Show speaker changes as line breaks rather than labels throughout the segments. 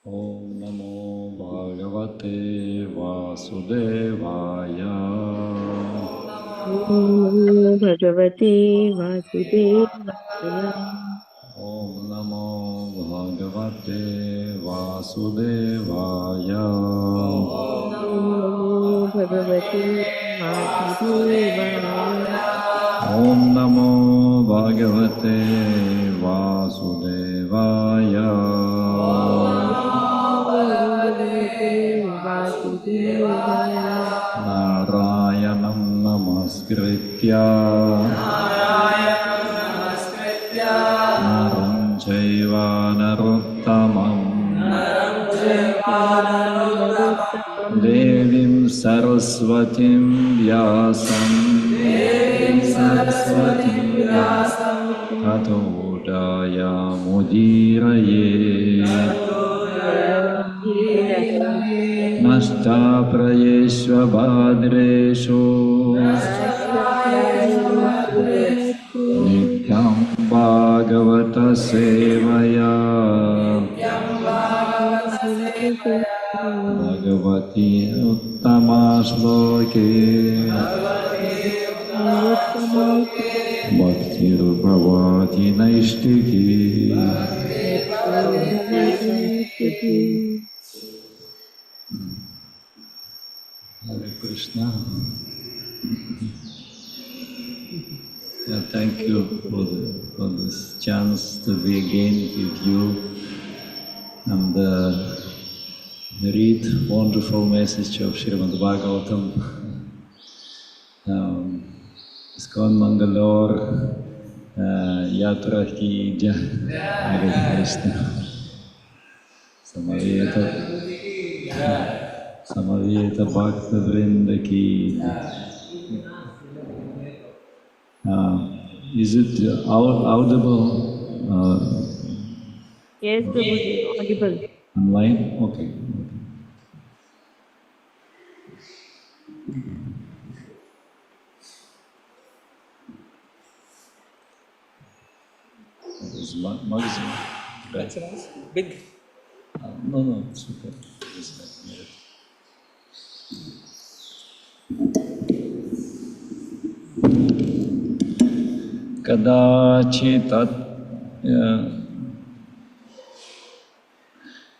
Om Namo Bhagavate Vasudevaya.
Om Bhagavate Vasudevaya.
Om Namo Bhagavate Vasudevaya.
Om Namo Bhagavate Vasudevaya.
Om Namo Bhagavate Vasudevaya. Narayanam namaskritya Naram Chaiva Narottamam Devim Saraswatim Vyasam Tato Mudiraye Nashta Prayeshva Bhadreshu Nityam Bhagavata Sevaya Bhagavati Uttama Shloke Bhaktir Bhavati Naishtiki. Hare Krishna. Thank you for this chance to be again with you and read wonderful message of Srimad Bhagavatam. ISKCON Mangalore Yatra ki Jai. Hare Krishna. Samaveta Bhakta Vrinda ki. Is it audible?
Yes, Prabhuji, audible.
Online? Okay. This magazine. Right.
Big.
No, it's okay.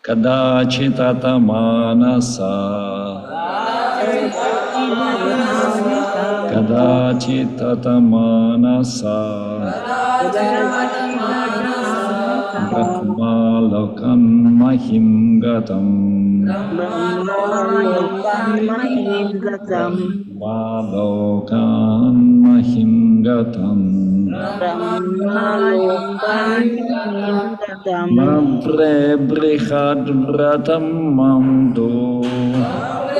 Kadachitata manasa Brahmalokan mahim gatam.
Brahmalokan mahim gatam.
Brahmalokan mahim gatam.
Brahmalokan mahim gatam.
Vapre brihad vratam mamto.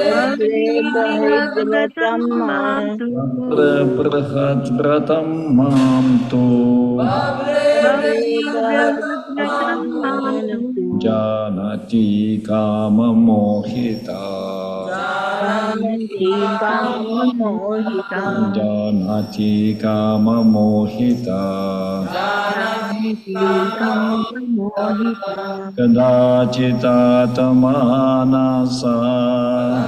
Vabrebrahidratam mantu.
Vapre brihad vratam mamto.
Vabrebrahidratam mantu.
Janati kama mohita.
Janati kama mohita.
Janati kama mohita.
Janati kama mohita.
Kadachitamanasa.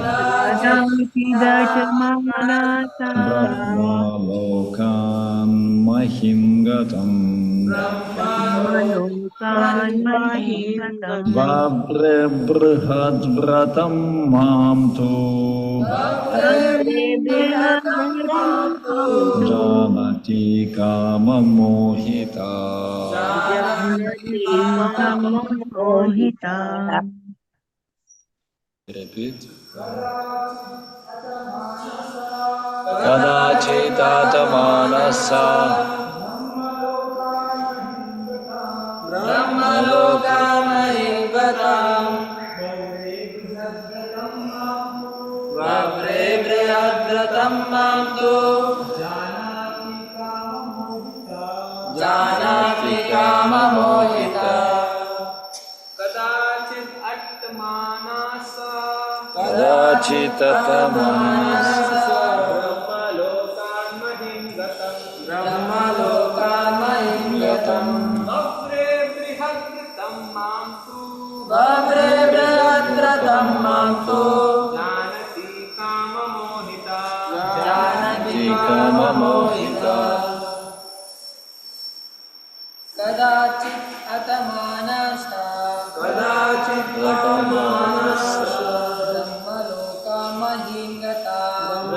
Kadachitamanasa.
Brahmalokan mahim gatam.
Brahmalokan mahim gatam.
Vapre brihad vratam mamto.
Vabrebrahidratam mantu.
Janati kama mohita.
Janati kama mohita.
Repeat. Kadachitamanasa.
Brahmalokamahimgatam Vabrebrahidratam mantu Janati kama mohita Kadachit atmanasa
Kadachitamanasa.
Brahmalokan mahimgatam Vabrebrahidratam mantu Janati kama mohita Kadachit atamanasa Brahmalokan mahimgatam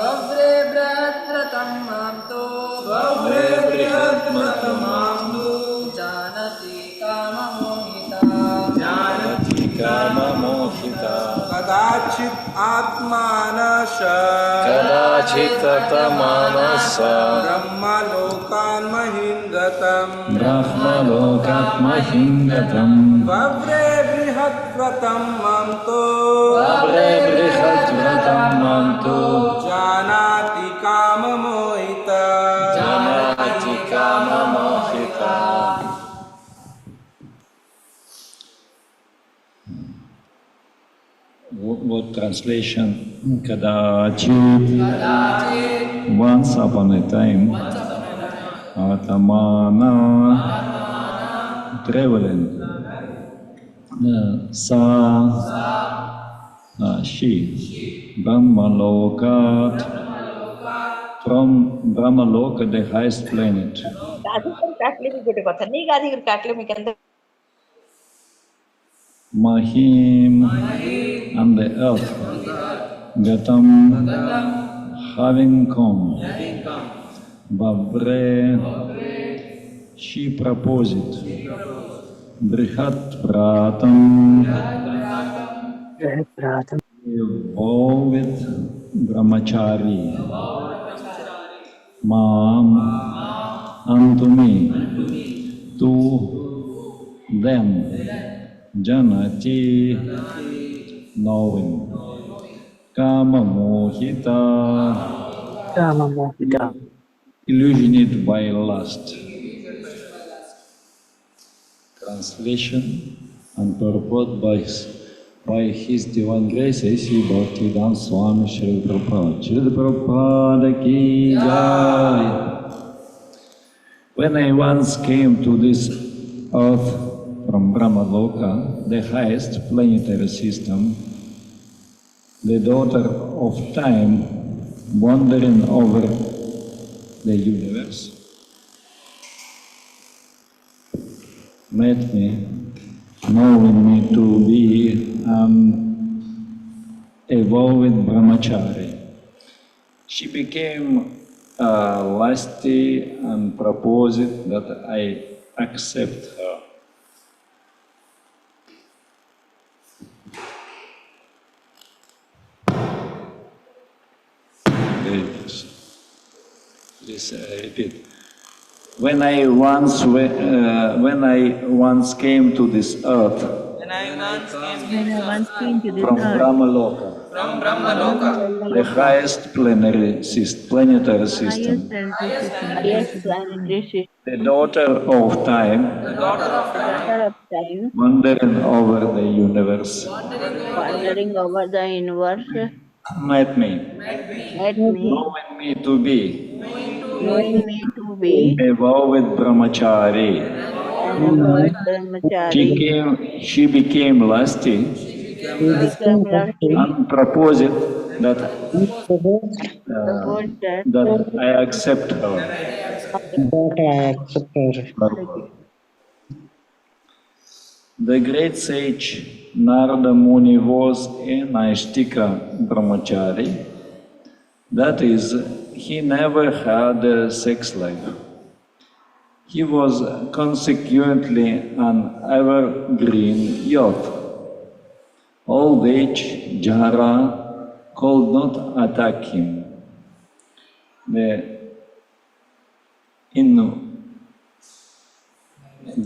Vabrebrahidratam mantu Janati kama mohita
Kama mohita.
Kadachit atmanasha
Kadachitamanasa.
Brahmalokan mahimgatam
Brahmalokat mahim gatam.
Vabrebrahidratam mantu
Vapre brihad vratam mamto.
Janati kama mohita
Janati kama mohita. What translation? Kadachit. Once upon a time. Atamana. Traveling. She. Brahmalokat. From Brahmaloka, the highest planet. Mahim and the earth. Gatam, having come. Vabre, she proposed. Brihat Pratam, vow with Brahmachari. Mam, unto me, to them, Janati, knowing, Kama Mohita, illusionated by lust. Translation and purport by His Divine Grace A.C. Bhaktivedanta Swami Srila Prabhupada. Srila Prabhupada ki jai. When I once came to this earth from Brahmaloka, the highest planetary system, the daughter of time wandering over the universe, met me, knowing me to be a vow with brahmachari. She became lusty and proposed that I accept her. Please repeat. When I once came to this earth
When I once came to
When
this
I once
earth
came to this
from
earth,
Brahmaloka,
from Brahmaloka,
the highest planetary
highest
system,
planetary system,
highest planetary system,
the daughter of time,
the daughter of
the
time,
daughter of time,
wandering over the universe,
wandering over the universe,
met me,
met me,
knowing me to be
knowing me to be
a vowed brahmachari.
an avowed brahmachari,
She became lusty
became lusty,
and proposed that
proposed that
that I accept her. The great sage Narada Muni was a Naishtika brahmachari. That is, he never had a sex life. He was consequently an evergreen youth. Old age, jhara, could not attack him.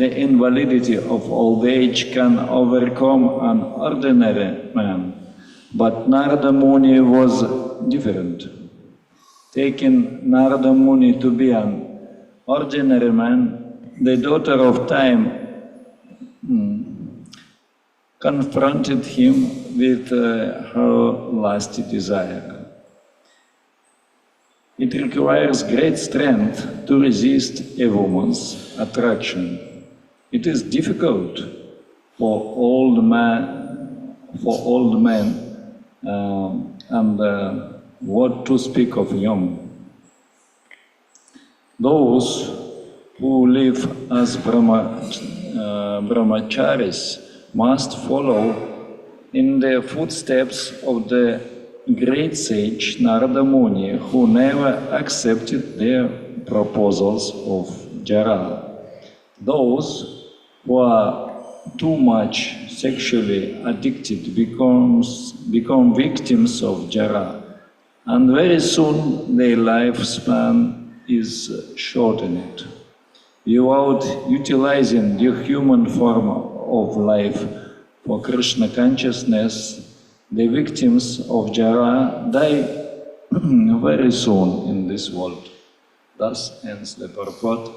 The invalidity of old age can overcome an ordinary man, but Narada Muni was different. Taking Narada Muni to be an ordinary man, the daughter of time confronted him with her lusty desire. It requires great strength to resist a woman's attraction. It is difficult for old men, and what to speak of young. Those who live as brahmacharis must follow in the footsteps of the great sage Narada Muni, who never accepted their proposals of jhara. Those who are too much sexually addicted become victims of jhara, and very soon their lifespan is shortened. Without utilizing the human form of life for Krishna consciousness, the victims of jhara die very soon in this world. Thus ends the purport.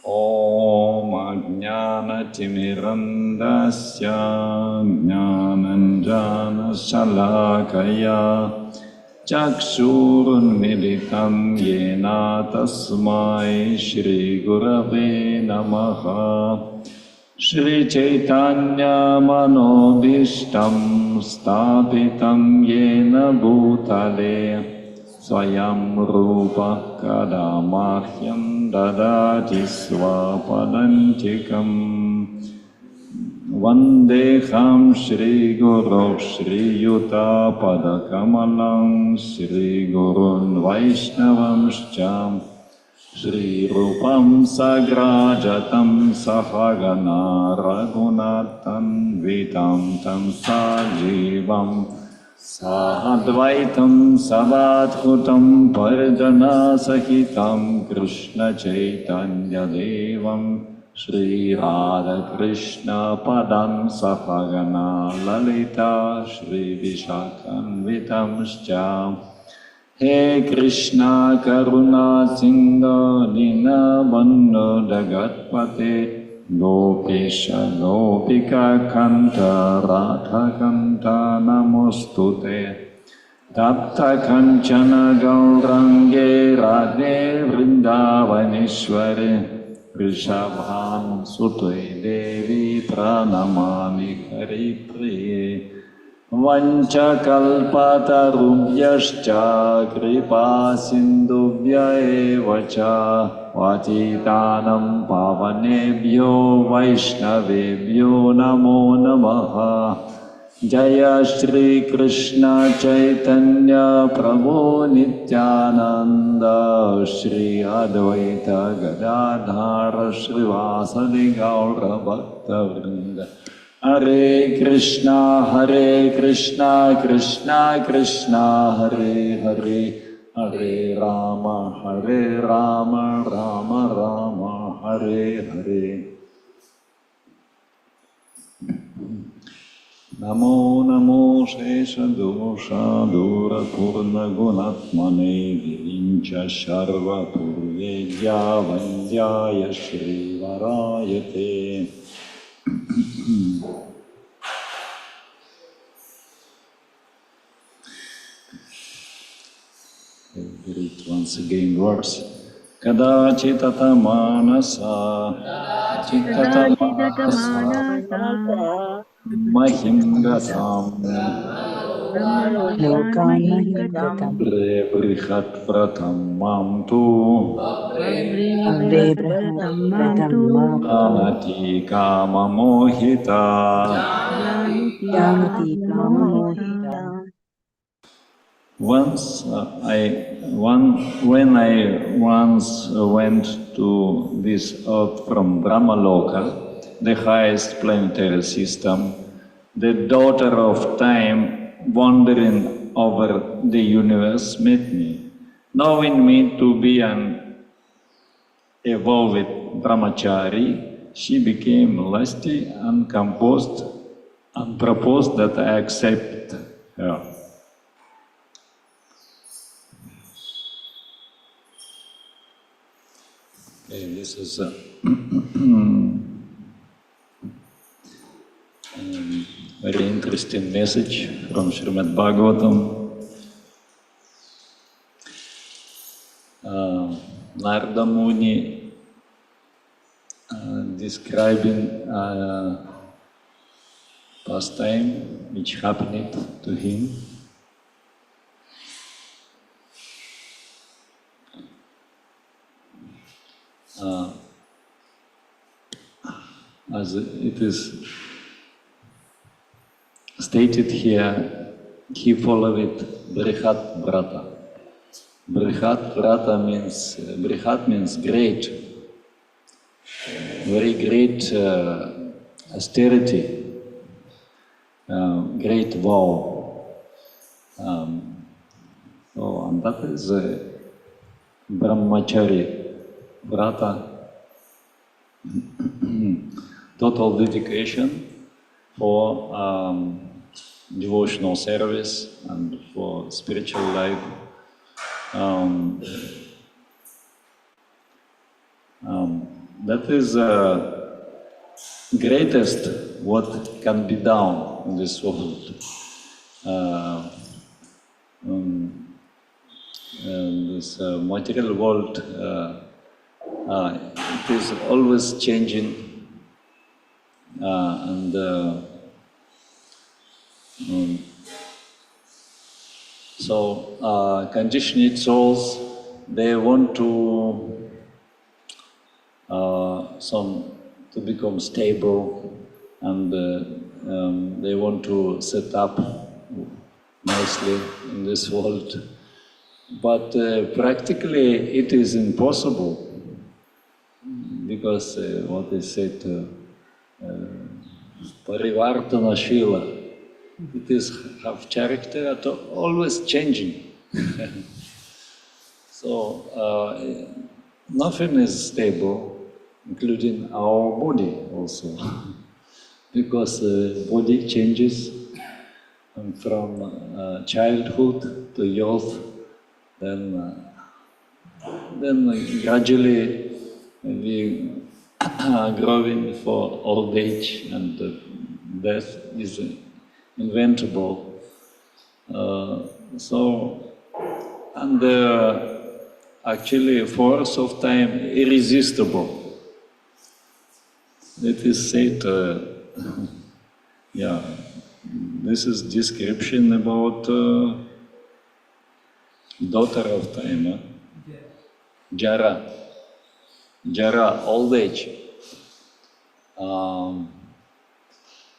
Om Ajnana-timirandasya Jnananjana Shalakaya Chakshurunmilitam Yena Tasmai Shri Gurave Namaha Shri Chaitanya Manobhishtam Stapitam Yena Bhutale Swayam Rupa Kadamahyam Dadati Swapadantikam Vandeham Shri Guru Shri Yuta Padakamalam Shri Gurun Vaishnavamshcham Shri Rupam Sagrajatam Sahagana Raghunatan Vitam Tam Sajivam Sahadvaitam Savadhutam Pardana Sahitam Krishna Chaitanya Devam Shri Radha Krishna Padam Sahagana Lalita Shri Vishakhanvitamscha He Krishna Karuna Sindhu Dina Bandhu Dagatpate Gopesha Gopika Kanta Radha Kanta Namostute Tapta Kanchana Gaurange Radhe Vrindavaneshware Rishabham Sutve Devi Pranamami Hari Priye Vancha kalpatarubhyascha kripa sindhubhya evacha vatitanam pavanebhyo vaishnavebhyo namo namaha Jaya Shri Krishna Chaitanya Prabhu Nityananda Shri Advaita Gadadhara Srivasadi Gaura Bhakta Vrinda Hare Krishna Krishna Krishna Hare Hare Hare Rama Rama Rama Hare Hare. Namo Namo Shesha Dosha Dura Purna Gunatmane Virincha Sharva Purvedya Vandyaya Shri Varayate. Read once again verse. Kada chitata manasa mahim gasam
Brahmalokan
Lokan
Mahimgatam
Mahimgatam
brihat pratham mam tu
Ave Brahatam Mamtu
anati kama mohita.
Janati Kama Mohita.
When I once went to this earth from Brahmaloka, the highest planetary system, the daughter of time wandering over the universe met me. Knowing me to be an evolved brahmachari, she became lusty and composed and proposed that I accept her. Okay, this is a very interesting message from Srimad Bhagavatam. Narada Muni describing pastime which happened to him. As it is stated here, he followed Brihat Vrata. Brihat means great, very great austerity, great vow. And that is Brahmachari Vrata. Total dedication for devotional service and for spiritual life. That is greatest what can be done in this world. This material world, it is always changing. So conditioned souls, they want to to become stable, and they want to set up nicely in this world. But practically it is impossible, because what is said, Parivartana Shila, it is have character at always changing. So nothing is stable, including our body also, because body changes from childhood to youth, then gradually we are growing for old age, and death is inventable. Actually force of time irresistible. It is said, yeah, this is description about daughter of time, Jara, old age.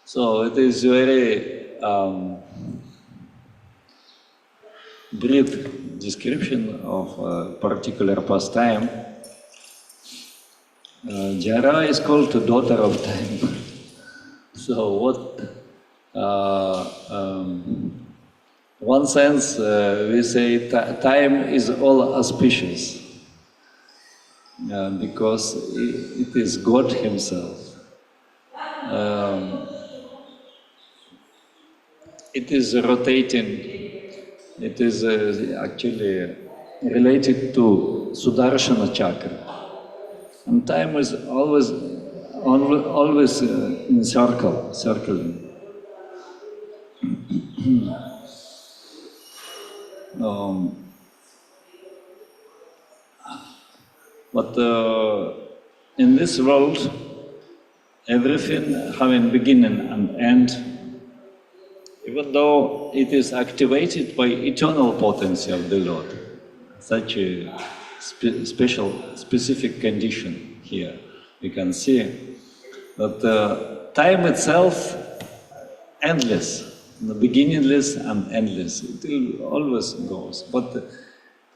So it is very brief description of a particular pastime. Jara is called the daughter of time. So what, one sense we say time is all auspicious because it is God Himself. It is rotating, it is actually related to Sudarshana chakra. And time is always in circling. But in this world, everything having beginning and end, even though it is activated by eternal potency of the Lord, such a specific condition here, we can see that time itself endless, beginningless and endless. It will always goes, but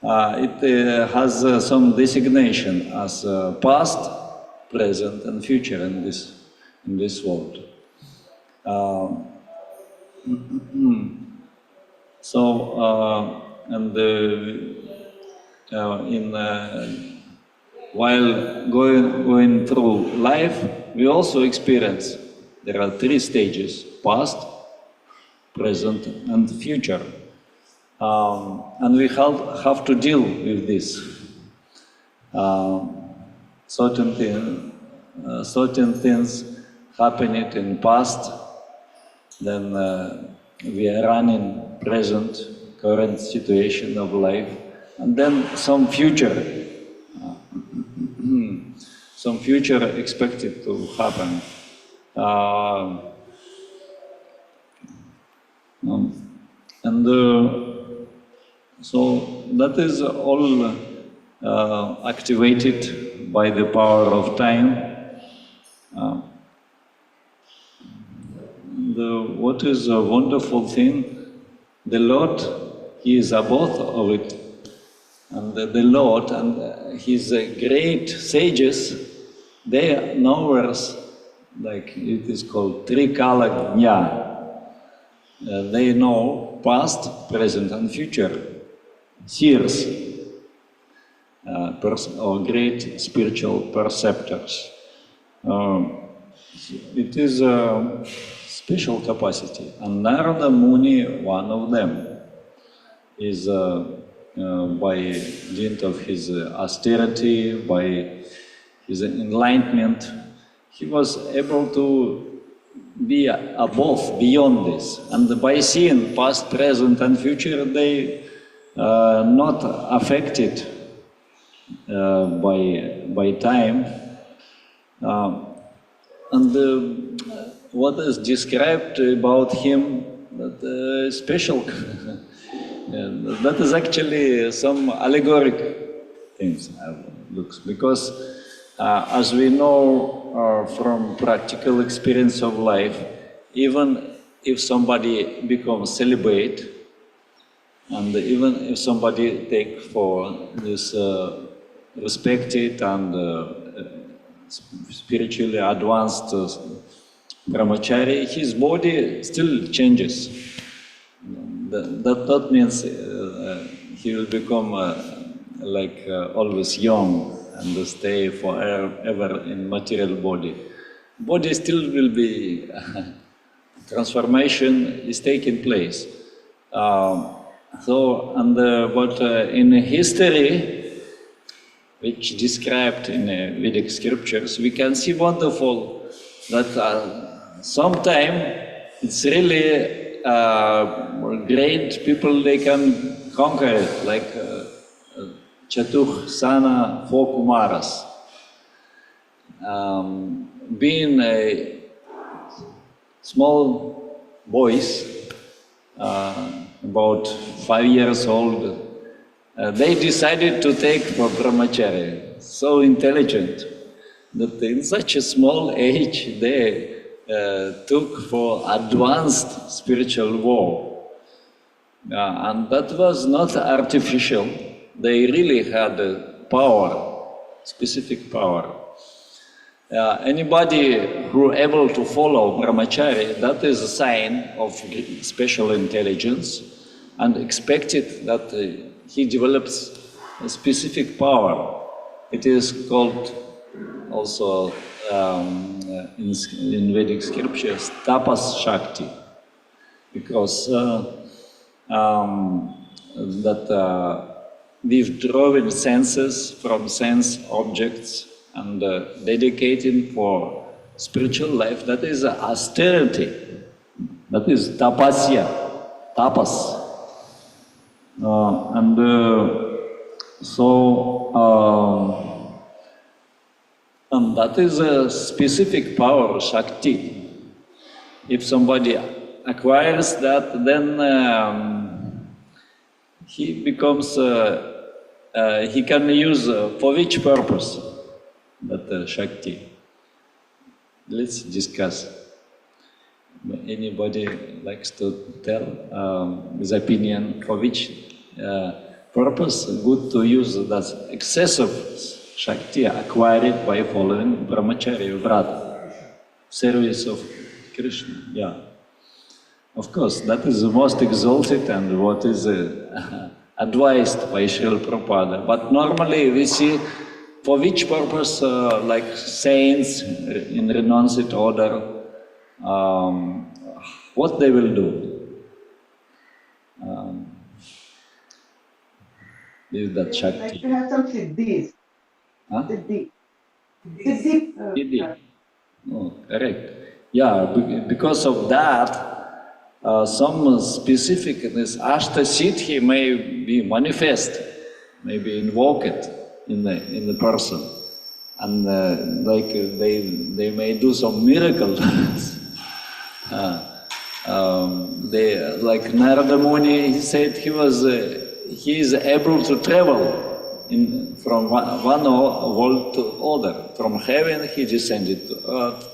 it has some designation as past, present, and future in this world. While going through life, we also experience there are 3 stages: past, present, and future. And we have to deal with this. Certain things happening in past, then we are running present, current situation of life, and then some future expected to happen. So that is all activated by the power of time. What is a wonderful thing, the Lord, He is above of it. And the Lord and His great sages, they know us, like it is called Trikala Jnana. They know past, present, and future. Seers, or great spiritual perceptors. It is a special capacity, and Narada Muni, one of them, is by dint of his austerity, by his enlightenment, he was able to be above, beyond this. And by seeing past, present, and future, they not affected by time. What is described about him, that special, that is actually some allegoric things, looks, because as we know from practical experience of life, even if somebody becomes celibate, and even if somebody take for this respected and spiritually advanced brahmachari, his body still changes. That means he will become always young and stay forever in material body. Body still will be transformation is taking place. But in history, which described in Vedic scriptures, we can see wonderful that sometime it's really great people, they can conquer it, like Chatuh Sana 4 Kumaras. Being small boys, about 5 years old, they decided to take for brahmacharya, so intelligent, that in such a small age they took for advanced spiritual war. And that was not artificial. They really had a power, specific power. Anybody who able to follow brahmachari, that is a sign of special intelligence, and expected that he develops a specific power. It is called also in Vedic scriptures tapas shakti, because withdrawing senses from sense objects and dedicating for spiritual life, that is austerity, that is tapasya, tapas. And that is a specific power, Shakti. If somebody acquires that, then he becomes, he can use for which purpose that Shakti. Let's discuss. Anybody likes to tell his opinion for which purpose good to use that excessive Shakti acquired by following brahmacharya, Radha, service of Krishna, yeah. Of course, that is the most exalted and what is advised by Srila Prabhupada. But normally we see for which purpose, like saints in renounced order, what they will do. Is that Shakti?
Like to have some siddhis.
Huh?
Siddhi.
Siddhi. Oh, correct. Yeah, because of that, some specificness, Ashta Siddhi may be manifest, may be invoked in the person. And like they may do some miracles. Like Narada Muni, he said he is able to travel from one world to other. From heaven he descended to earth,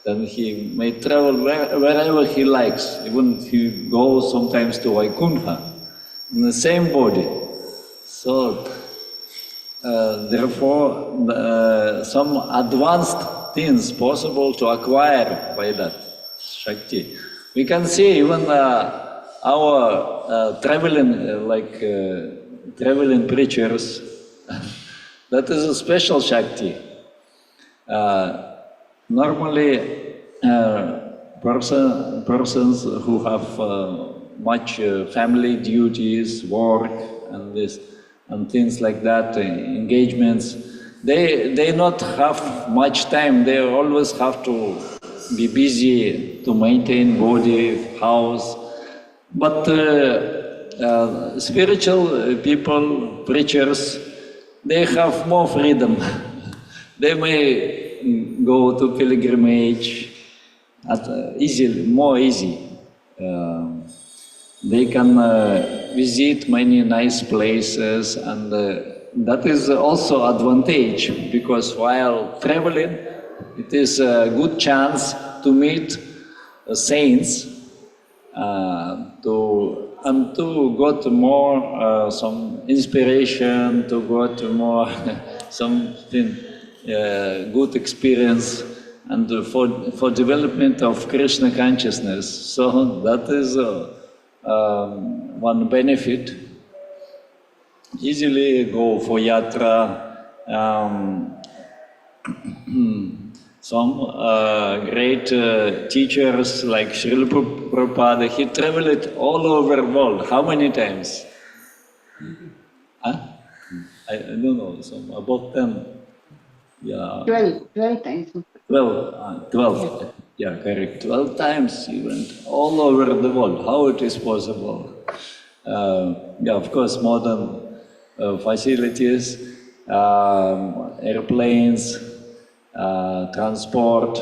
then he may travel wherever he likes, even he goes sometimes to Vaikuntha, in the same body. So, therefore, some advanced things possible to acquire by that Shakti. We can see even our traveling preachers, that is a special Shakti. Normally, persons who have much family duties, work, and things like that, engagements, they not have much time. They always have to be busy to maintain body, house. But spiritual people, preachers, they have more freedom. They may go to pilgrimage more easy. They can visit many nice places, and that is also advantage, because while traveling, it is a good chance to meet saints, to got more some inspiration, to got more something good experience, and for development of Krishna consciousness. So that is one benefit. Easily go for yatra. Some great teachers like Srila Prabhupada, he traveled all over the world. How many times? Huh? I don't know, some about 10. Yeah.
12 times.
12. Yeah, correct. 12 times he went all over the world. How it is possible? Yeah, of course, modern facilities, airplanes, transport,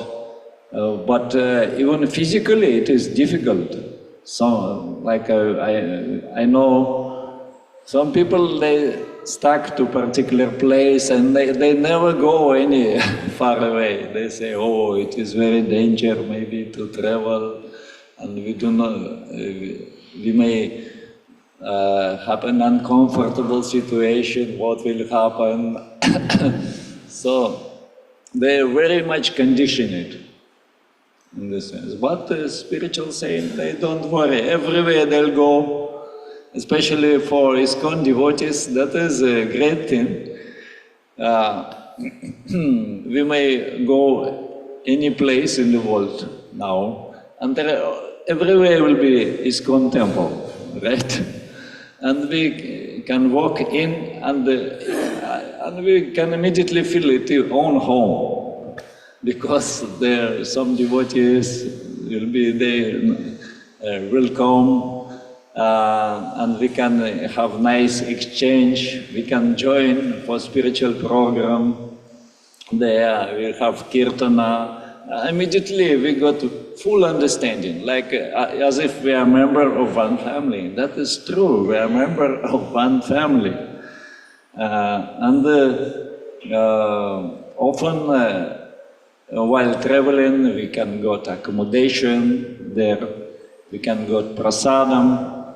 but even physically it is difficult. So, like I know some people, they stuck to particular place and they never go any far away. They say, oh, it is very dangerous maybe to travel, and we do not, we may happen uncomfortable situation, what will happen. So they very much condition it in this sense. But the spiritual saying, they don't worry, everywhere they'll go, especially for ISKCON devotees, that is a great thing. We may go any place in the world now, and everywhere will be ISKCON temple, right? And we can walk in and we can immediately feel it our own home, because there some devotees will be there, welcome, and we can have nice exchange. We can join for spiritual program. There we have kirtana. Immediately we got full understanding, like as if we are a member of one family. That is true, we are a member of one family. Often while traveling we can get accommodation there, we can get prasadam.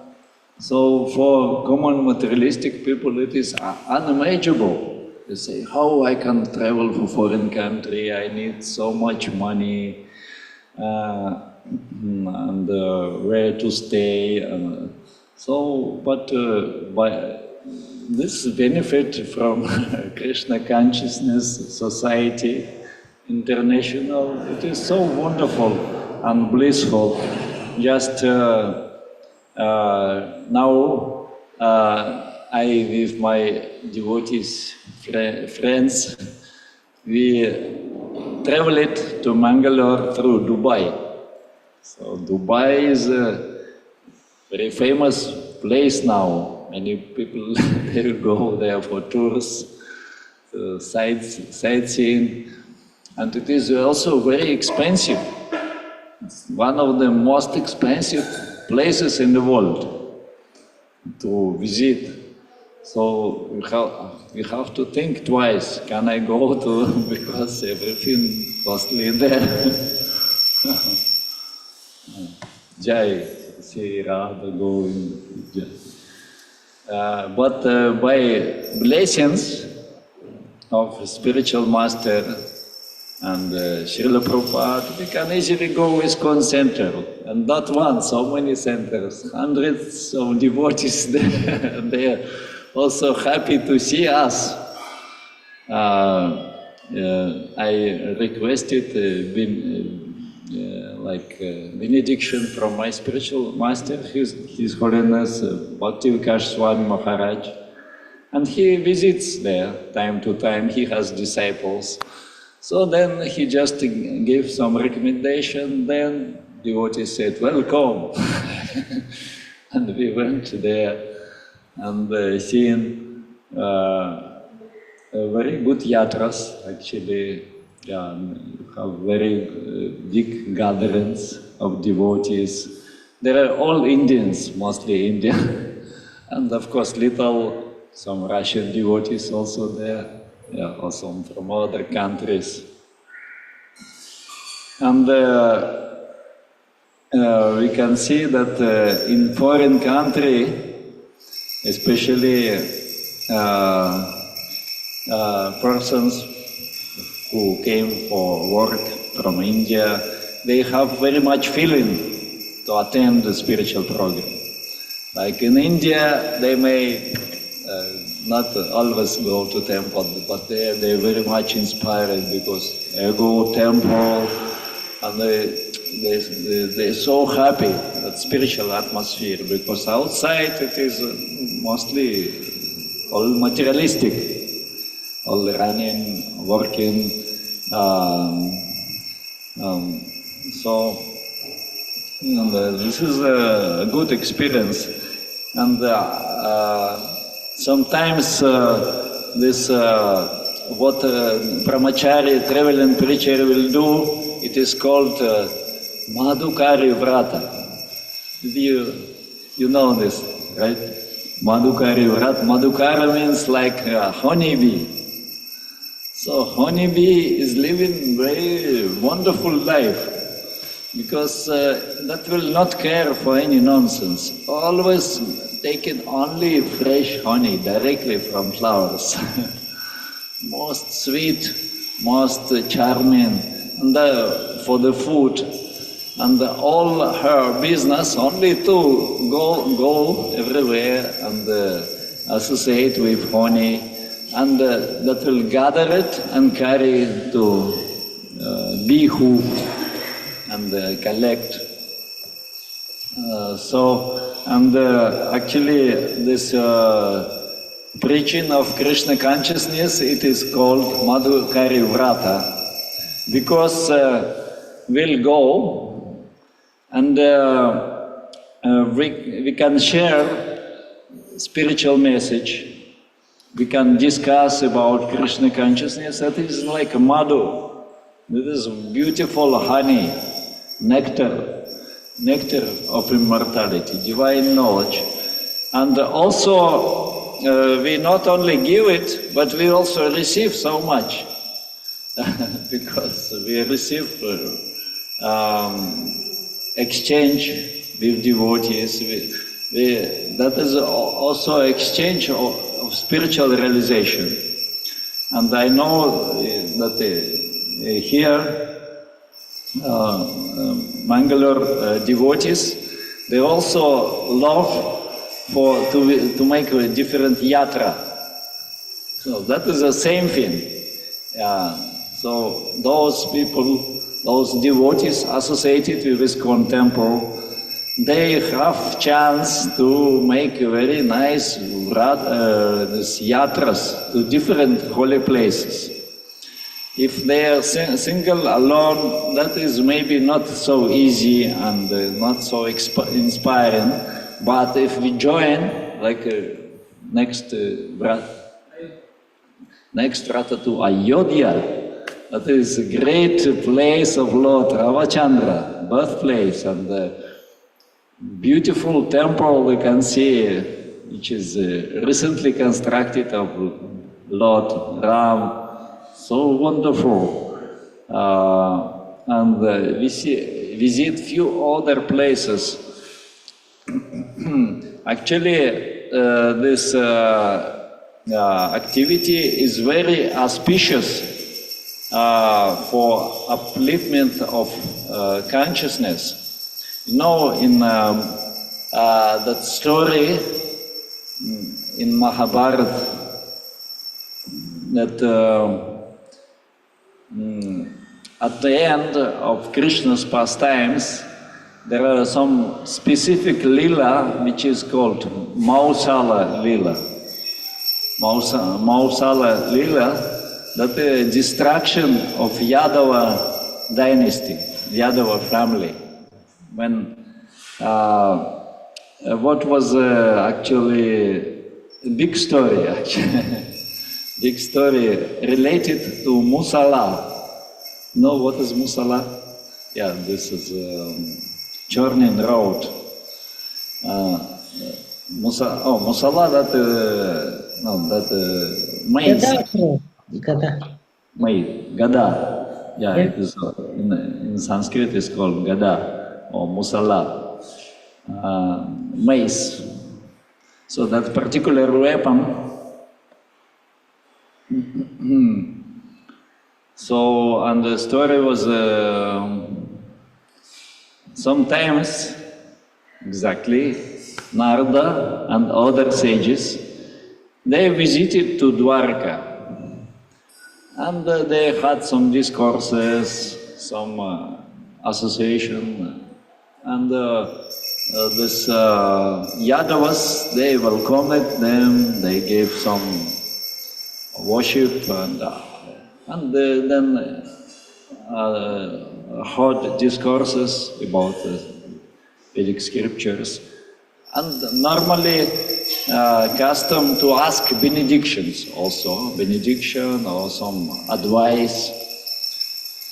So for common materialistic people it is unimaginable. They say, how I can travel to foreign country, I need so much money, and where to stay. But by this benefit from Krishna Consciousness Society International, it is so wonderful and blissful. Just now, I, with my devotees, friends, we traveled to Mangalore through Dubai. So Dubai is a very famous place now. Many people they go there for tours, sightseeing, and it is also very expensive. It's one of the most expensive places in the world to visit. So we have to think twice, can I go to, because everything costly there. Jai, Sri Radha, Govinda. But by blessings of spiritual master and Srila Prabhupada, we can easily go to ISKCON center, and not one, so many centers, hundreds of devotees there. They are also happy to see us. I requested benediction from my spiritual master, His Holiness Bhakti Vikas Swami Maharaj, and he visits there time to time. He has disciples. So then he just gave some recommendation. Then devotees said, "Welcome," and we went there and seen very good yatras. Actually, yeah, have very big gatherings of devotees. There are all Indians, mostly Indian, and of course some Russian devotees also there. Yeah, also from other countries. And we can see that in foreign country, especially persons who came for work from India, they have very much feeling to attend the spiritual program. Like in India, they may not always go to temple, but they're very much inspired because they go temple and they're so happy, that spiritual atmosphere, because outside it is mostly all materialistic, all running, working. So this is a good experience, and sometimes this what brahmachari traveling preacher will do, it is called Madhukari Vrata. You know this, right? Madhukari Vrata. Madhukara means like honeybee. So honeybee is living very wonderful life, because that will not care for any nonsense. Always taken only fresh honey directly from flowers. Most sweet, most charming, and for the food. And all her business only to go everywhere and associate with honey, and that will gather it and carry it to Bihu and collect. Actually this preaching of Krishna consciousness, it is called Madhukari Vrata, because we'll go and we can share spiritual message. We can discuss about Krishna consciousness. That is like madhu. This is beautiful honey, nectar of immortality, divine knowledge. And also, we not only give it, but we also receive so much. Because we receive exchange with devotees. That is also exchange of spiritual realization. And I know that here, Mangalore devotees, they also love to make a different yatra. So that is the same thing. So those people, those devotees associated with ISKCON temple, they have chance to make very nice yatras to different holy places. If they are single, alone, that is maybe not so easy and not so inspiring. But if we join, like next rata to Odiya, that is a great place of Lord Ramachandra, birthplace, and beautiful temple we can see, which is recently constructed of Lord Ram. So wonderful. And we visit few other places. Actually, this activity is very auspicious for upliftment of consciousness. You know, in that story in Mahabharata, that at the end of Krishna's pastimes, there are some specific lila which is called Mausala lila. Mausala lila, that the destruction of Yadava dynasty, Yadava family. When what was actually a big story, big story related to Musala. Know what is Musala? Yeah, this is churning road. Musala, that maize. Gada. Yeah, it is in Sanskrit it's called Gada or Musala. Maize. So that particular weapon. So, and the story was sometimes, exactly, Narada and other sages, they visited to Dwarka. And they had some discourses, some association, and this Yadavas, they welcomed them, they gave some worship, and then heard discourses about Vedic scriptures, and normally custom to ask benedictions also, benediction or some advice.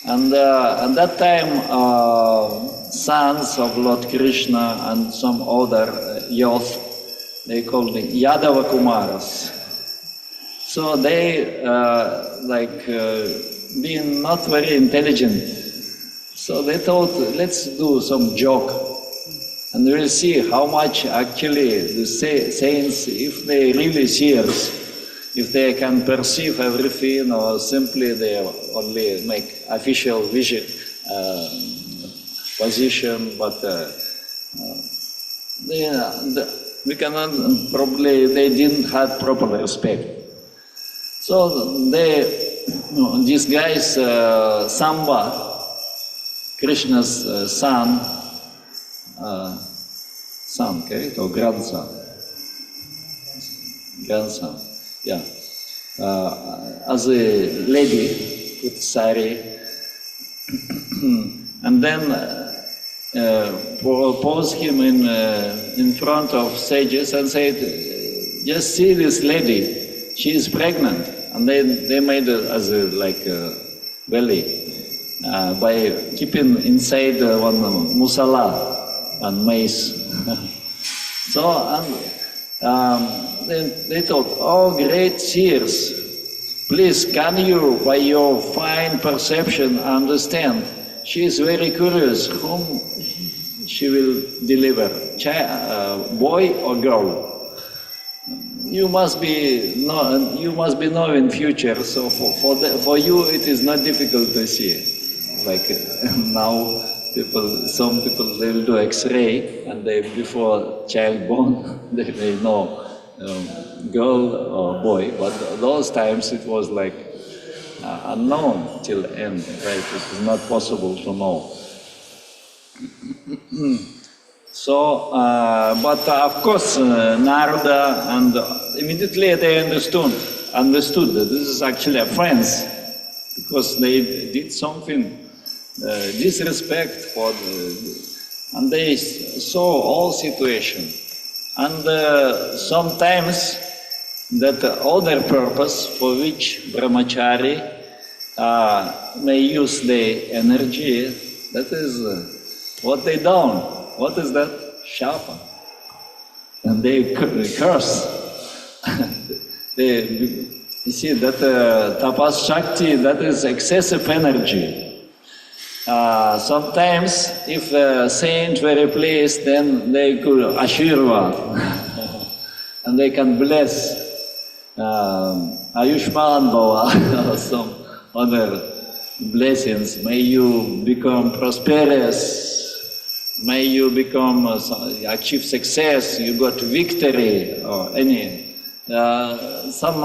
And at that time, sons of Lord Krishna and some other youth, they called them Yadava Kumaras. So they, being not very intelligent, so they thought, let's do some joke. And we will see how much actually the saints, if they really serious, if they can perceive everything, or simply they only make official vision, position, but we cannot, probably they didn't have proper respect. So these guys, Samba, Krishna's son, correct, or grandson? Grandson, yeah. As a lady with sari, and then proposed him in front of sages and said, "Just see this lady, she is pregnant." And they made it as a belly by keeping inside one musala and maize. So they thought, "Oh, great seers, please can you, by your fine perception, understand? She is very curious whom she will deliver, boy or girl. You must be knowing future, so for you it is not difficult to see. Like now, some people they will do X-ray, and before child born they know girl or boy. But those times it was like unknown till end, right? It is not possible to know. So, but of course, Narada, and immediately they understood that this is actually a friends, because they did something disrespect for and they saw all situation, and sometimes that other purpose for which brahmachari may use the energy, that is what they done. What is that? Shapa. And they curse. You see that tapas shakti, that is excessive energy. Sometimes if a saint very pleased, then they could ashirvad and they can bless Ayushman Bhava or some other blessings. May you become prosperous. May you become achieve success. You got victory or any some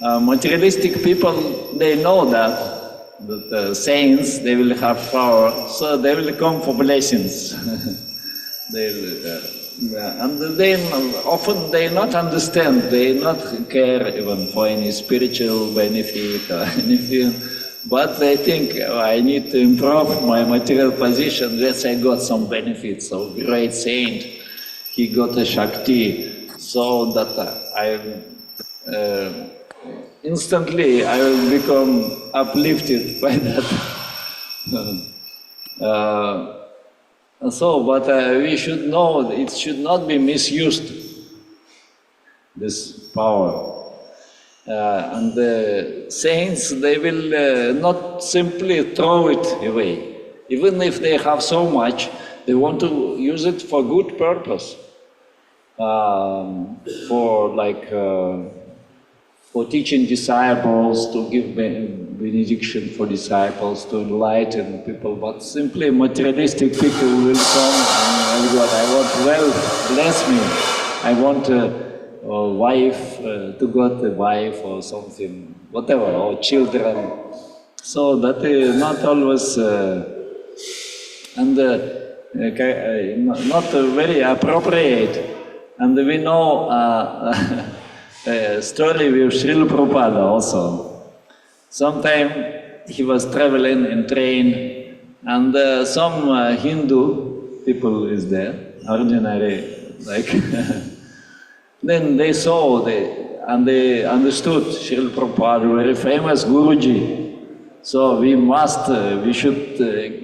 materialistic people. They know that the saints they will have power, so they will come for blessings. And then often they not understand. They not care even for any spiritual benefit or anything. But they think, I need to improve my material position. Let's say I got some benefits. So great saint, he got a Shakti, so that instantly I will become uplifted by that. But we should know it should not be misused, this power. And the saints, they will not simply throw it away. Even if they have so much, they want to use it for good purpose. For teaching disciples, to give benediction for disciples, to enlighten people. But simply materialistic people will come and God, I want wealth, bless me. I want or wife, to got a wife or something, whatever, or children. So that is not always, not very appropriate. And we know a story with Srila Prabhupada also. Sometime he was traveling in train, and some Hindu people is there, ordinary, like. Then they saw, and they understood Srila Prabhupada, very famous Guruji. So we should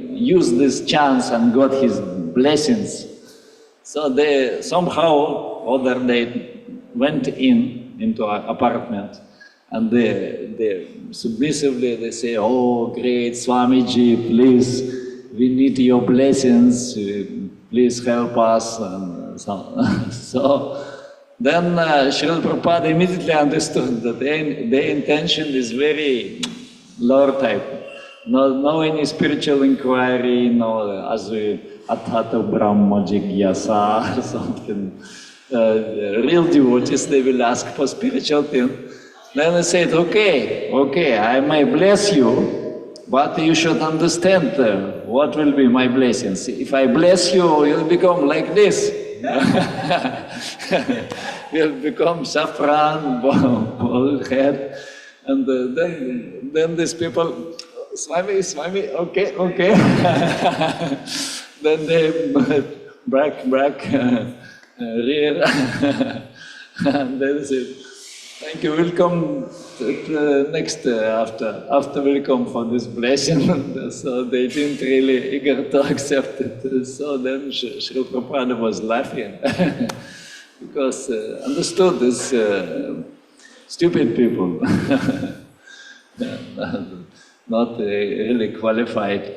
use this chance and got his blessings. So they somehow or other they went into an apartment, and they submissively they say, "Oh, great Swamiji, please we need your blessings, please help us. And so then Srila Prabhupada immediately understood that their intention is very lower type. No any spiritual inquiry, no as Athata Brahma Jigyasa or something. Real devotees, they will ask for spiritual thing. Then they said, okay, I may bless you, but you should understand what will be my blessings. If I bless you, you'll become like this. You'll become saffron, bald head. And then these people, Swami, okay. Then they back, rear. And then they said, thank you, we'll come next after we'll come for this blessing. So they didn't really eager to accept it. So then Srila Prabhupada was laughing because understood this stupid people, not really qualified.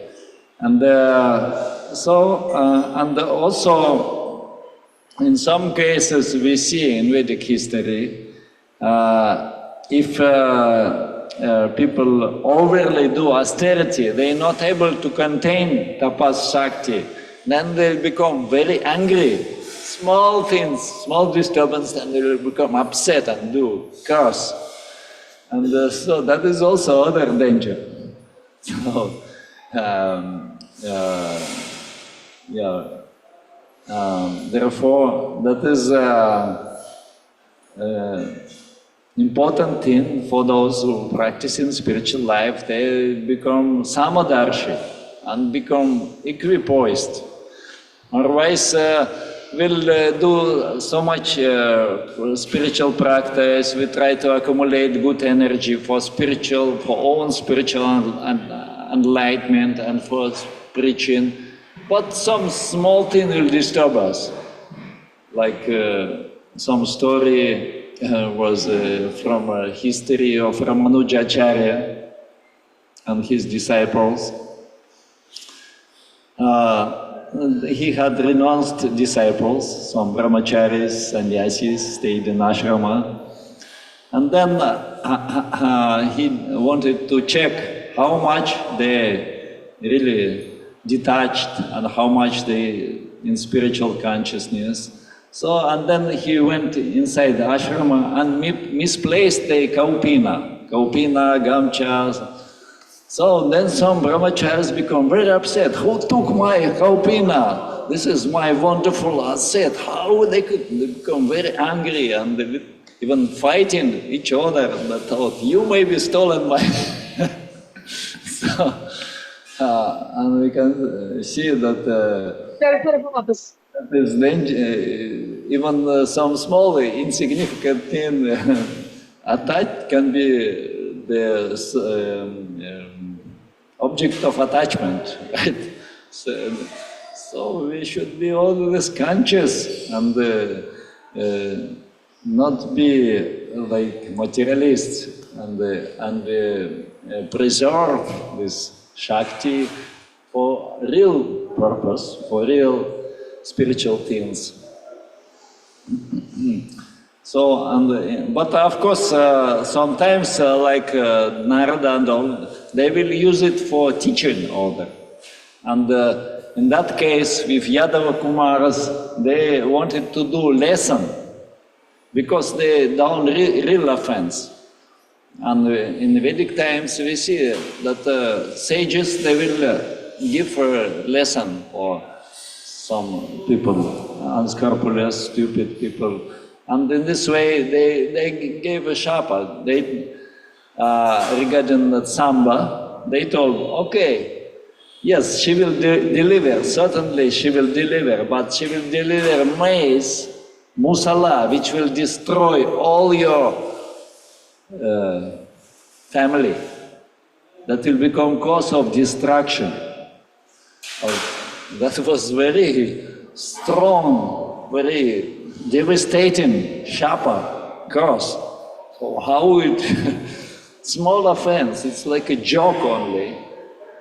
And and also in some cases we see in Vedic history, if people overly do austerity, they are not able to contain tapas shakti, then they become very angry. Small things, small disturbance, and they will become upset and do curse. And so that is also other danger. So, therefore, that is important thing for those who practice in spiritual life. They become samadarshi and become equipoised. Otherwise, we'll do so much spiritual practice. We try to accumulate good energy for own spiritual enlightenment and for preaching. But some small thing will disturb us. Like some story was from history of Ramanujacharya and his disciples. He had renounced disciples, some brahmacharis, sannyasis, stayed in ashrama. And then he wanted to check how much they really detached and how much they in spiritual consciousness. So, and then he went inside the ashrama and misplaced the kaupina, gamcha. So then some brahmacharis become very upset. Who took my kaupina? This is my wonderful asset. How they could become very angry and they even fighting each other. And they thought, you may be stolen my... So, and we can see that there's danger, even some small insignificant thing attached can be the object of attachment, right? So we should be always conscious and not be like materialists and preserve this Shakti for real purpose, for real spiritual things. So, but of course, sometimes like Narada and all, they will use it for teaching order. And in that case, with Yadava Kumaras, they wanted to do lesson because they done real offense. And in the Vedic times, we see that sages, they will give a lesson for some people, unscrupulous, stupid people. And in this way, they gave a shapa. Regarding that Samba, they told, okay, yes, she will deliver, certainly she will deliver, but she will deliver maize, musala, which will destroy all your family. That will become cause of destruction. That was very strong, very devastating shapa, curse. So how it, small offense, it's like a joke only,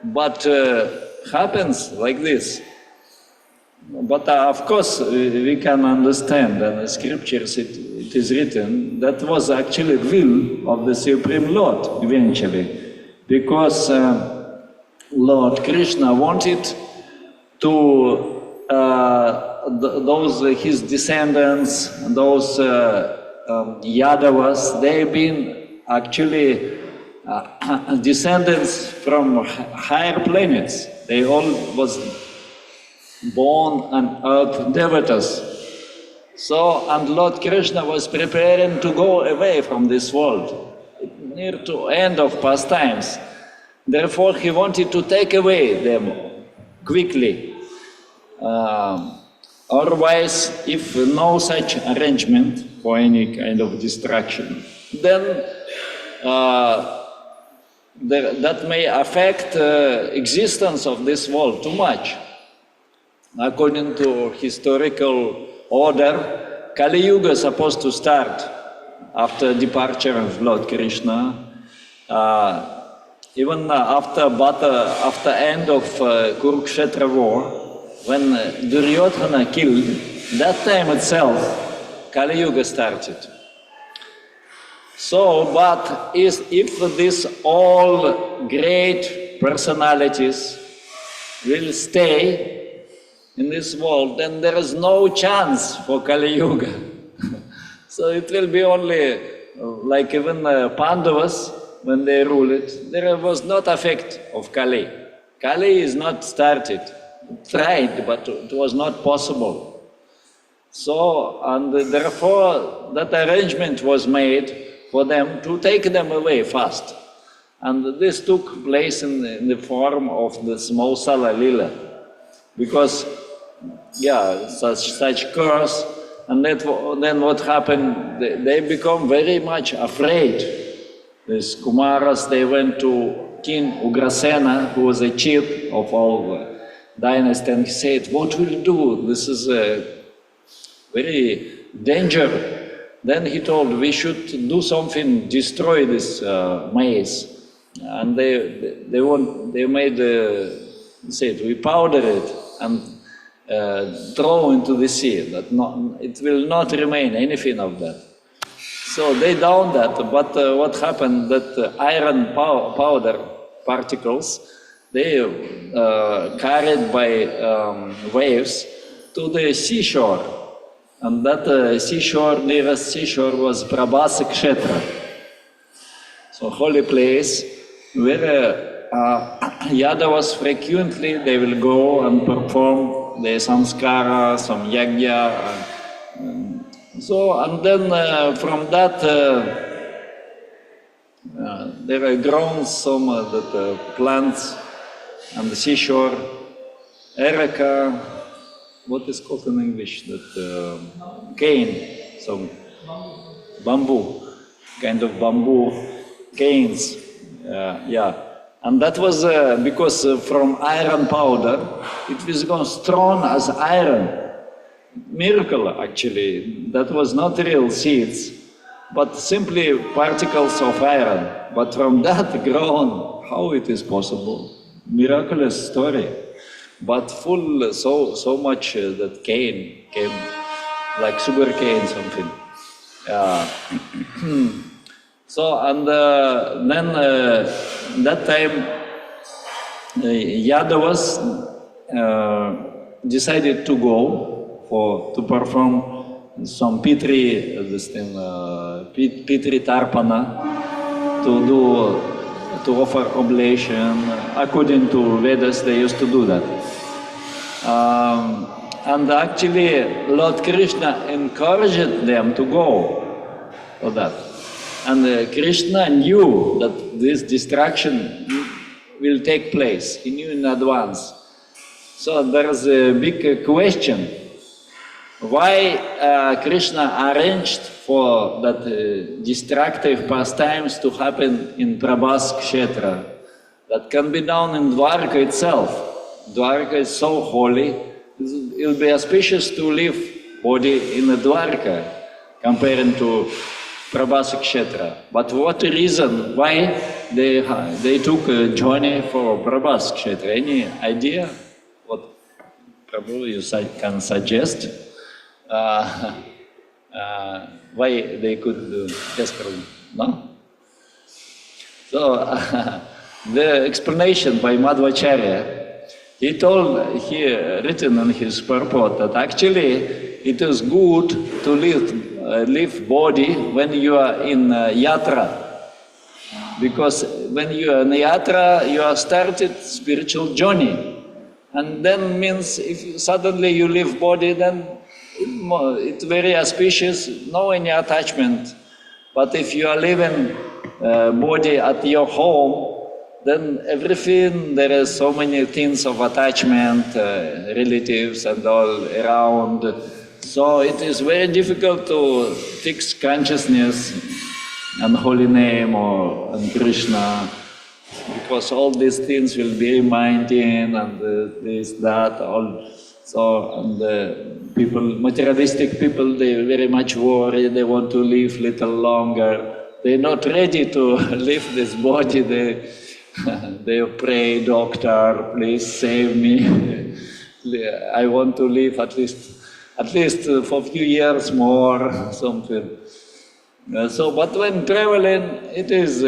but happens like this. But of course, we can understand, and in the scriptures it is written, that was actually will of the Supreme Lord eventually, because Lord Krishna wanted to those his descendants, those Yadavas, they've been actually descendants from higher planets. They all was born on earth devatas. So, and Lord Krishna was preparing to go away from this world, near to end of pastimes. Therefore, he wanted to take away them quickly. Otherwise, if no such arrangement for any kind of distraction, then that may affect existence of this world too much. According to historical order, Kali Yuga is supposed to start after departure of Lord Krishna. Even after end of Kurukshetra war, when Duryodhana killed, that time itself, Kali Yuga started. So, but if these all great personalities will stay in this world, then there is no chance for Kali Yuga. So it will be only like even Pandavas, when they ruled it, there was not effect of Kali. Kali is not started. It tried, but it was not possible. So, and therefore that arrangement was made for them to take them away fast. And this took place in the form of the small Sala Lila. Because, yeah, such curse, and then what happened, they become very much afraid. These Kumaras, they went to King Ugrasena, who was a chief of all the dynasty, and he said, what will you do? This is a very danger. Then he told, we should do something, destroy this maize. And they made, said, we powder it and throw into the sea, that it will not remain anything of that. So they down that, but what happened, that iron powder particles, they carried by waves to the seashore. And that nearest seashore was Prabhas Kshetra. So holy place where Yadavas frequently, they will go and perform the samskara, some yajna. So, and then from that, there are grown some plants on the seashore, erica, what is called in English, that cane, some bamboo, kind of bamboo canes, yeah. And that was because from iron powder, it was gone strong as iron. Miracle, actually. That was not real seeds, but simply particles of iron. But from that grown, how it is possible? Miraculous story. But full, so much that cane came, like sugar cane, something. So, and then that time, Yadavas decided to go to perform some Pitri, Pitri Tarpana, to offer oblation. According to Vedas, they used to do that. And actually, Lord Krishna encouraged them to go for that. And Krishna knew that this distraction will take place. He knew in advance. So there is a big question. Why Krishna arranged for that destructive pastimes to happen in Prabhas Kshetra? That can be done in Dwarka itself. Dwarka is so holy, it will be auspicious to live body in a Dwarka comparing to Prabhas Kshetra. But what reason? Why they took a journey for Prabhu's Kshetra. Any idea what Prabhu you can suggest? Why they could do? Yes, Prabhu? No? So, the explanation by Madhvacharya, he written in his purport that actually it is good to leave body when you are in yatra. Because when you are in yatra, you have started spiritual journey. And then means if suddenly you leave body, then it's very auspicious, no any attachment. But if you are living body at your home, then everything, there is so many things of attachment, relatives and all around. So it is very difficult to fix consciousness and holy name or on Krishna, because all these things will be reminding and this, that, all. So, and the people, materialistic people, they very much worry, they want to live little longer. They're not ready to leave this body. They pray, doctor, please save me. I want to live at least for a few years more, something. But when traveling, it is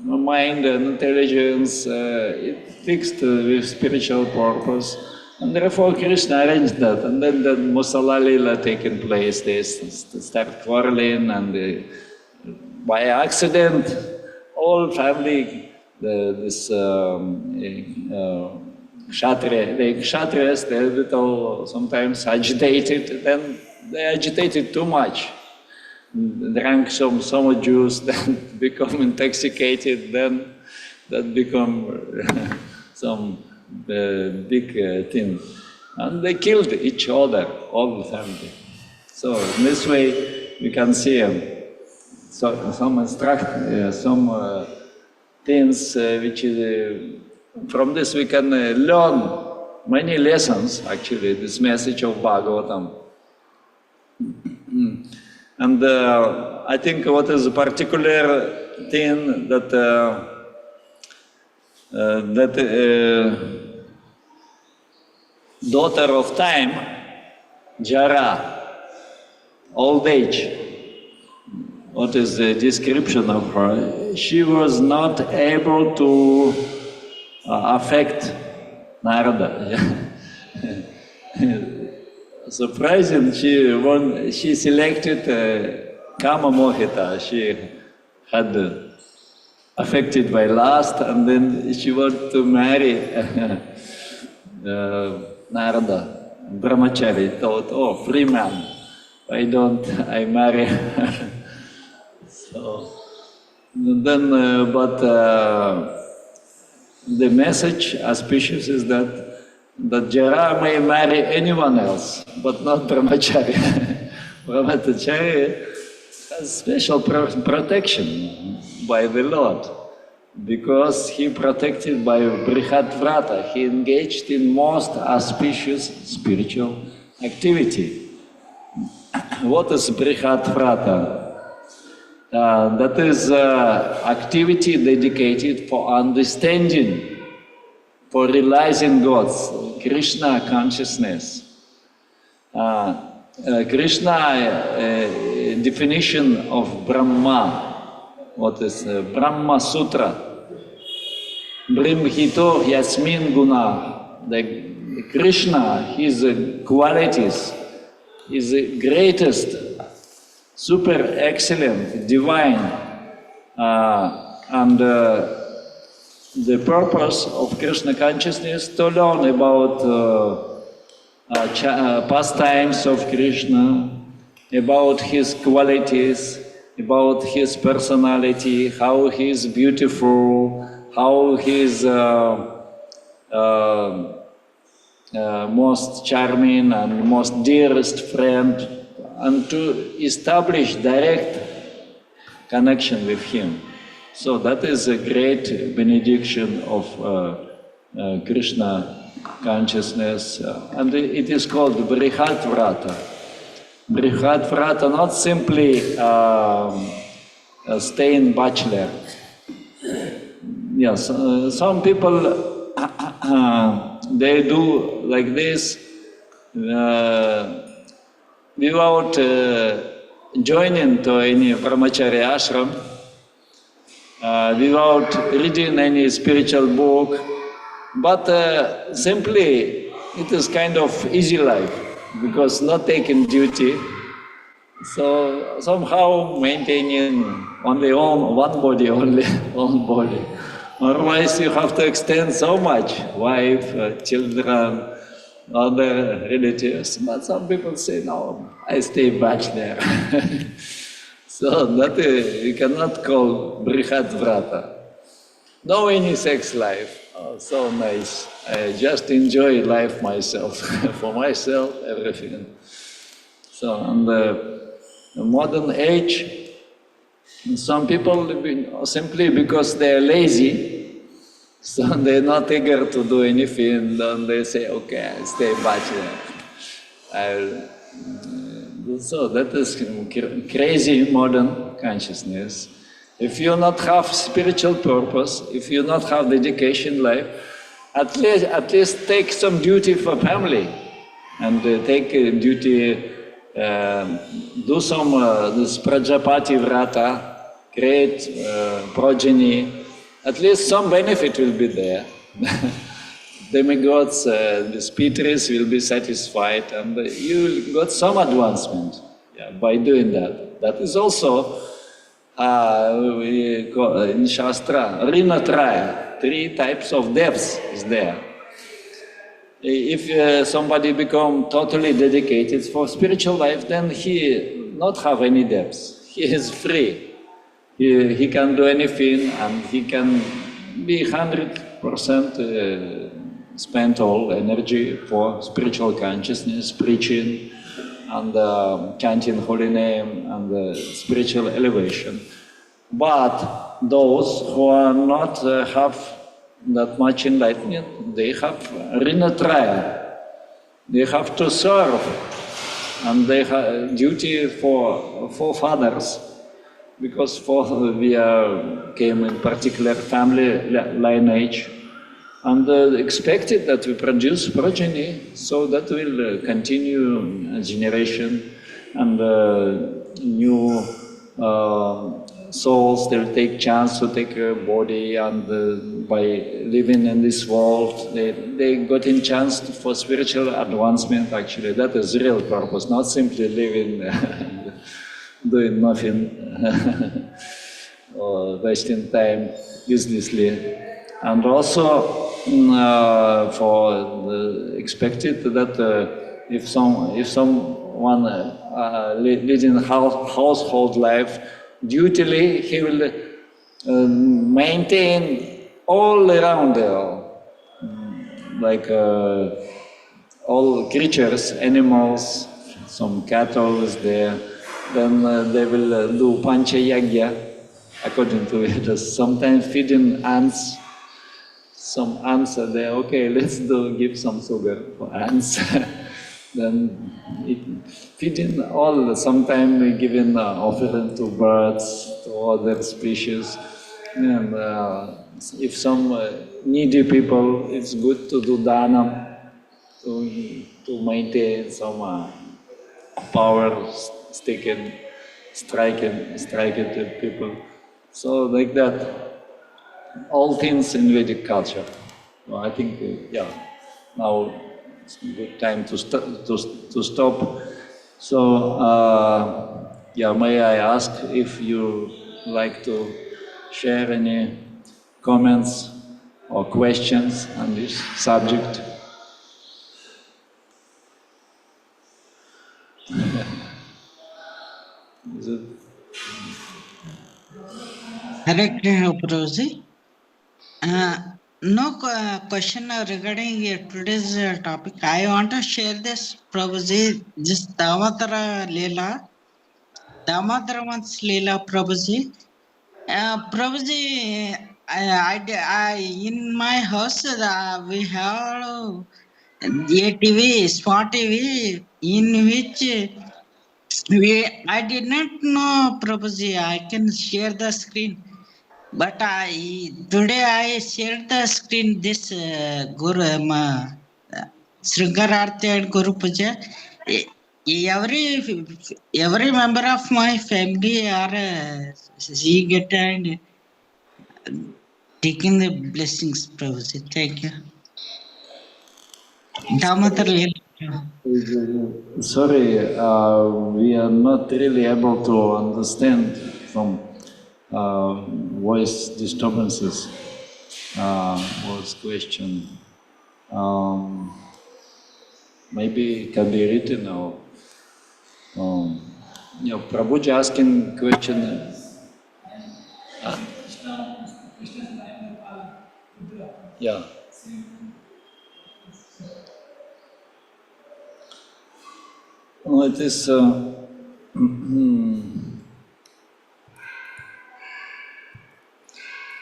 mind and intelligence, it fixed with spiritual purpose. And therefore Krishna arranged that. And then the Musala Lila taking place, they start quarreling, and by accident, all family, this Kshatriyas, they're little sometimes agitated, then they agitated too much. Drank so much juice, then become intoxicated, then that become some big thing. And they killed each other, all the family. So in this way, we can see some things which is, from this we can learn many lessons, actually, this message of Bhagavatam. And I think what is a particular thing that daughter of time, Jara, old age, what is the description of her? She was not able to affect Narada. Surprising, she selected Kama Mohita. She had affected by lust, and then she wanted to marry Narada. Brahmachari thought, oh, free man, why don't I marry her? So then, the message auspicious is that Jara may marry anyone else, but not Brahmachari. Brahmachari has special protection by the Lord, because he protected by Brihat Vrata. He engaged in most auspicious spiritual activity. What is Brihat Vrata? That is activity dedicated for understanding, for realizing God's Krishna consciousness. Krishna definition of Brahma, what is Brahma Sutra? Brahmhito Yasmin Guna. The Krishna, his qualities, is the greatest, super excellent, divine, and the purpose of Krishna consciousness to learn about pastimes of Krishna, about his qualities, about his personality, how he is beautiful, how he is most charming and most dearest friend, and to establish direct connection with him. So that is a great benediction of Krishna consciousness, and it is called Brihat Vrata. Brihat Vrata, not simply staying bachelor. yes, some people they do like this without joining to any brahmachari ashram, without reading any spiritual book, but simply it is kind of easy life because not taking duty. So somehow maintaining only one body, only one body. Otherwise you have to extend so much, wife, children, other relatives. But some people say, no, I stay bachelor. So that you cannot call Brihat Vrata. No any sex life. Oh, so nice. I just enjoy life myself. For myself, everything. So on the modern age, some people simply because they're lazy, so they're not eager to do anything, then they say, okay, I'll stay bachelor. So that is crazy modern consciousness. If you not have spiritual purpose, if you not have dedication life, at least take some duty for family and take duty, do some this Prajapati Vrata, create progeny, at least some benefit will be there. Demigods, the spirits will be satisfied and you got some advancement by doing that. That is also, we call, in Shastra, Rinatraya, 3 types of depths is there. If somebody become totally dedicated for spiritual life, then he not have any depths. He is free. He can do anything and he can be 100% spend all energy for spiritual consciousness, preaching and chanting holy name and spiritual elevation. But those who are not have that much enlightenment, they have rinatraya. They have to serve and they have duty for fathers. Because we came in particular family lineage and expected that we produce progeny, so that will continue generation and new souls, they'll take chance to take a body and by living in this world, they got in chance for spiritual advancement actually. That is real purpose, not simply living doing nothing or wasting time uselessly. And also expected that if someone leading household life, dutifully he will maintain all around like all creatures, animals, some cattle is there. Then they will do pancha yagya according to it. Sometimes feeding ants. Some ants are there, okay, let's give some sugar for ants. Then feeding all, sometimes giving offering to birds, to other species. And if some needy people, it's good to do dana, to maintain some power, striking to people. So like that. All things in Vedic culture. Well, I think, now it's a good time to stop. So, may I ask if you like to share any comments or questions on this subject? Is it?
Correct, Prabhuji. No question regarding today's topic. I want to share this, Prabhuji, just Damatara Leela. Damataraman's Leela, Prabhuji. Prabhuji, in my house, we have a TV, smart TV, in which I did not know, Prabhuji, I can share the screen. But today I shared the screen this Guru Sringararthi and Guru Puja. Every member of my family are seeing it and taking the blessings, Prabhuji. Thank you. Damatar
Sorry, we are not really able to understand from voice disturbances. Was question. Maybe it can be written or Prabhuji asking question. Yeah. No, it is.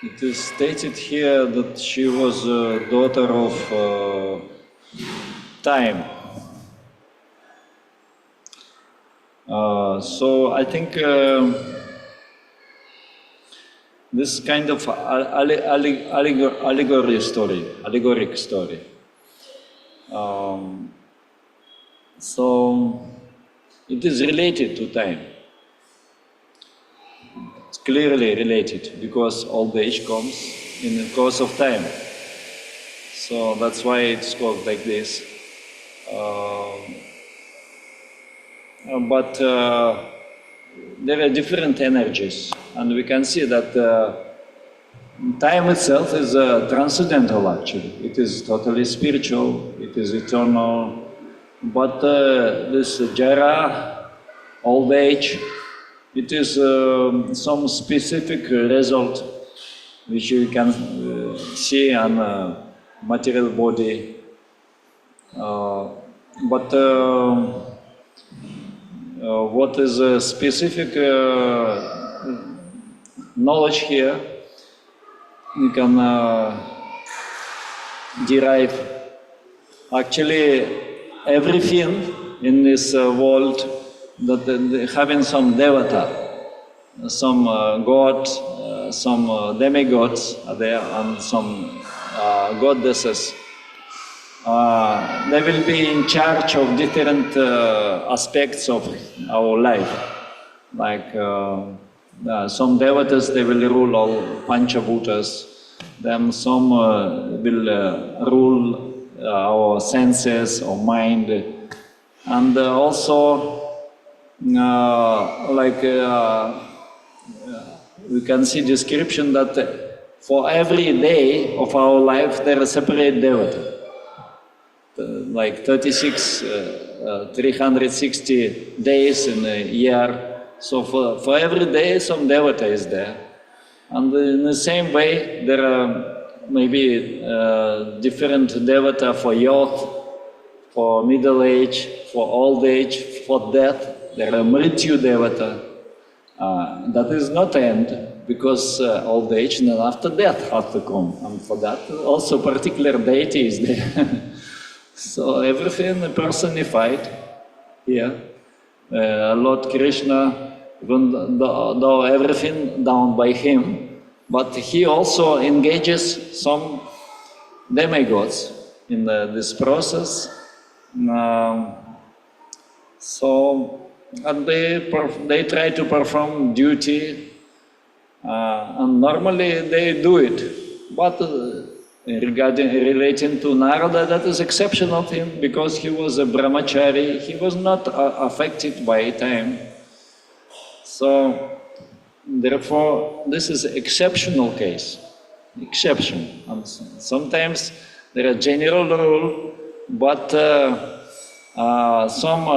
It is stated here that she was a daughter of time. So I think this kind of allegoric story. So it is related to time. It's clearly related because old age comes in the course of time. So that's why it's called like this. But there are different energies, and we can see that time itself is transcendental actually. It is totally spiritual, it is eternal, but this jara, old age, it is some specific result which you can see on material body. But what is a specific knowledge here, you can derive. Actually, everything in this world that having some devata, some god, some demigods are there, and some goddesses. They will be in charge of different aspects of our life. Like some devatas, they will rule all Panchabhutas. Then some will rule our senses, our mind. And also, we can see description that for every day of our life, there are separate devata. Like 360 days in a year. So for every day, some devata is there. And in the same way, there are maybe different devata for youth, for middle age, for old age, for death. There are Mrityu devata. That is not end, because old age and after death has to come. And for that, also particular deity is there. So everything personified here. Lord Krishna, even though everything done by him, but he also engages some demigods in this process. And they try to perform duty, and normally they do it. But relating to Narada, that is exceptional to him, because he was a brahmachari, he was not affected by time. So, therefore, this is an exceptional case, exception. And sometimes there are general rule, but some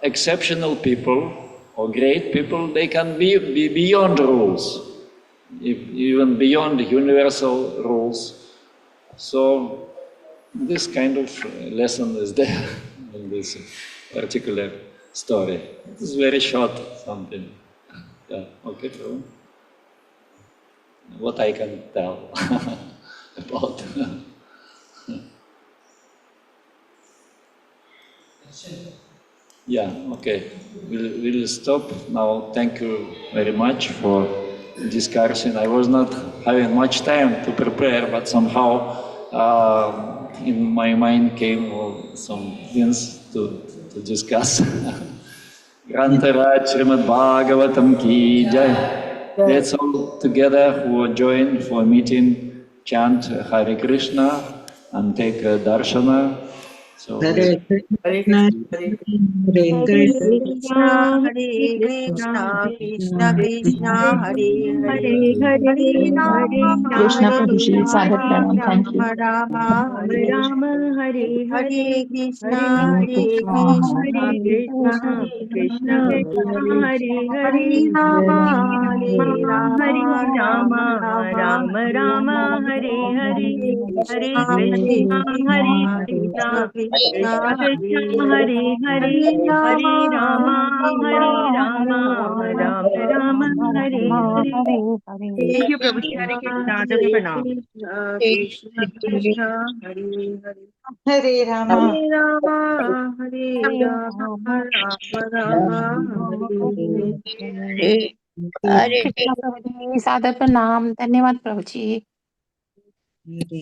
exceptional people or great people, they can be beyond rules, even beyond universal rules. So this kind of lesson is there in this particular story. It is very short, something. Yeah, okay, true. What I can tell about. Yeah, okay. We'll stop now. Thank you very much for discussion. I was not having much time to prepare, but somehow in my mind came some things to discuss. Grantaraj Srimad Bhagavatam ki jai. Let's all together who are joined for a meeting chant Hare Krishna and take darshana. So
Hare Krishna, Hare Krishna,
Hare Krishna, Krishna Krishna, Hare Hare, Hare Rama,
Krishna
Hare
Prabhuji, Sagar Pranam. Thank you.
Rama, Hare
Rama Hare
Hare
Hare
Krishna,
Hare
Hare
Krishna,
Krishna,
Hare Krishna Krishna Krishna Hare Hare
Hare Rama, Hare Rama,
Hare
Rama
Rama
Rama,
Rama
Hare
Rama Hare
Hare,
Hare
Hare
Hare
Krishna, Hare
Krishna Hare
Krishna,
Krishna
Krishna Krishna,
Krishna
Hare
Krishna
Hare,
Hare Hare
Hare
Hare
Rama,
Rama
Hare
Hare
Rama,
Rama
Rama
Rama Rama Hare Hare. Thank you, Prabhuji. Hare Krishna. Just pranam.
Krishna, Krishna Krishna, Hare Hare.
Hare Rama,
Hare Rama, Hare Rama, Rama Rama, Hare Hare.
Krishna Prabhuji, Sagar Pranam. धन्यवाद प्रभु जी.
Hare